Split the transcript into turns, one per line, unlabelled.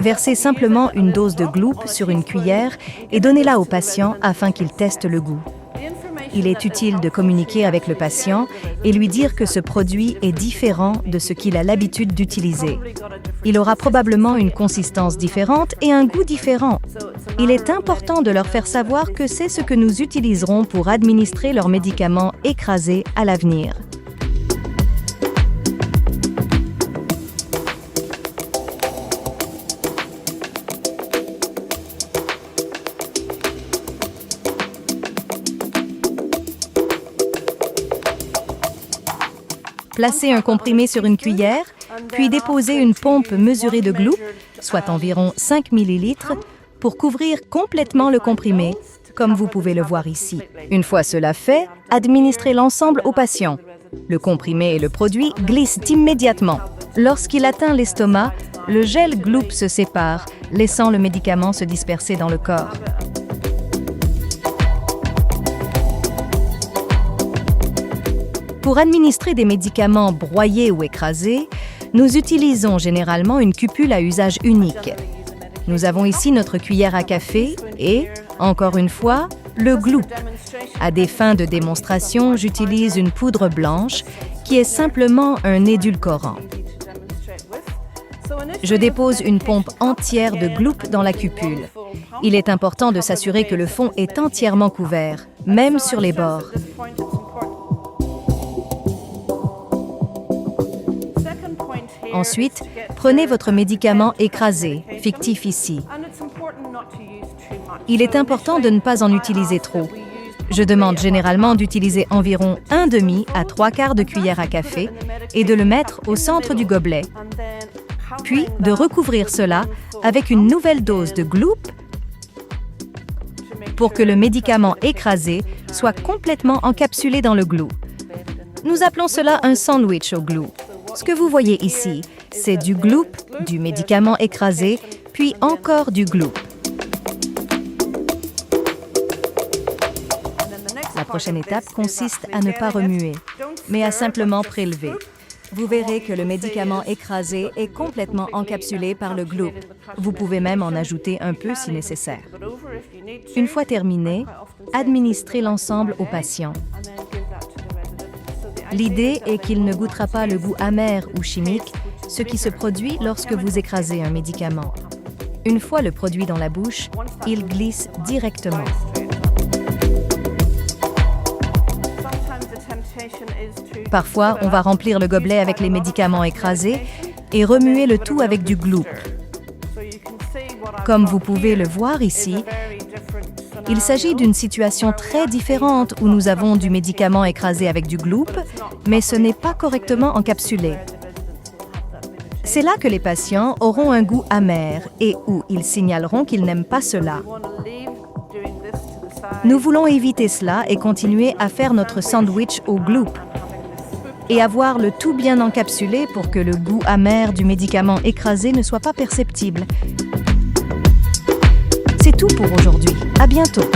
Versez simplement une dose de Gloop sur une cuillère et donnez-la au patient afin qu'il teste le goût. Il est utile de communiquer avec le patient et lui dire que ce produit est différent de ce qu'il a l'habitude d'utiliser. Il aura probablement une consistance différente et un goût différent. Il est important de leur faire savoir que c'est ce que nous utiliserons pour administrer leurs médicaments écrasés à l'avenir. Placez un comprimé sur une cuillère, puis déposez une pompe mesurée de Gloop, soit environ 5 ml, pour couvrir complètement le comprimé, comme vous pouvez le voir ici. Une fois cela fait, administrez l'ensemble au patient. Le comprimé et le produit glissent immédiatement. Lorsqu'il atteint l'estomac, le gel Gloop se sépare, laissant le médicament se disperser dans le corps. Pour administrer des médicaments broyés ou écrasés, nous utilisons généralement une cupule à usage unique. Nous avons ici notre cuillère à café et, encore une fois, le Gloop. À des fins de démonstration, j'utilise une poudre blanche qui est simplement un édulcorant. Je dépose une pompe entière de Gloop dans la cupule. Il est important de s'assurer que le fond est entièrement couvert, même sur les bords. Ensuite, prenez votre médicament écrasé, fictif ici. Il est important de ne pas en utiliser trop. Je demande généralement d'utiliser environ 1/2 à 3/4 de cuillère à café et de le mettre au centre du gobelet. Puis, de recouvrir cela avec une nouvelle dose de Gloop pour que le médicament écrasé soit complètement encapsulé dans le Gloop. Nous appelons cela un sandwich au Gloop. Ce que vous voyez ici, c'est du Gloop, du médicament écrasé, puis encore du Gloop. La prochaine étape consiste à ne pas remuer, mais à simplement prélever. Vous verrez que le médicament écrasé est complètement encapsulé par le Gloop. Vous pouvez même en ajouter un peu si nécessaire. Une fois terminé, administrez l'ensemble au patient. L'idée est qu'il ne goûtera pas le goût amer ou chimique, ce qui se produit lorsque vous écrasez un médicament. Une fois le produit dans la bouche, il glisse directement. Parfois, on va remplir le gobelet avec les médicaments écrasés et remuer le tout avec du Gloop. Comme vous pouvez le voir ici, il s'agit d'une situation très différente où nous avons du médicament écrasé avec du Gloop, mais ce n'est pas correctement encapsulé. C'est là que les patients auront un goût amer et où ils signaleront qu'ils n'aiment pas cela. Nous voulons éviter cela et continuer à faire notre sandwich au Gloop et avoir le tout bien encapsulé pour que le goût amer du médicament écrasé ne soit pas perceptible. C'est tout pour aujourd'hui. À bientôt.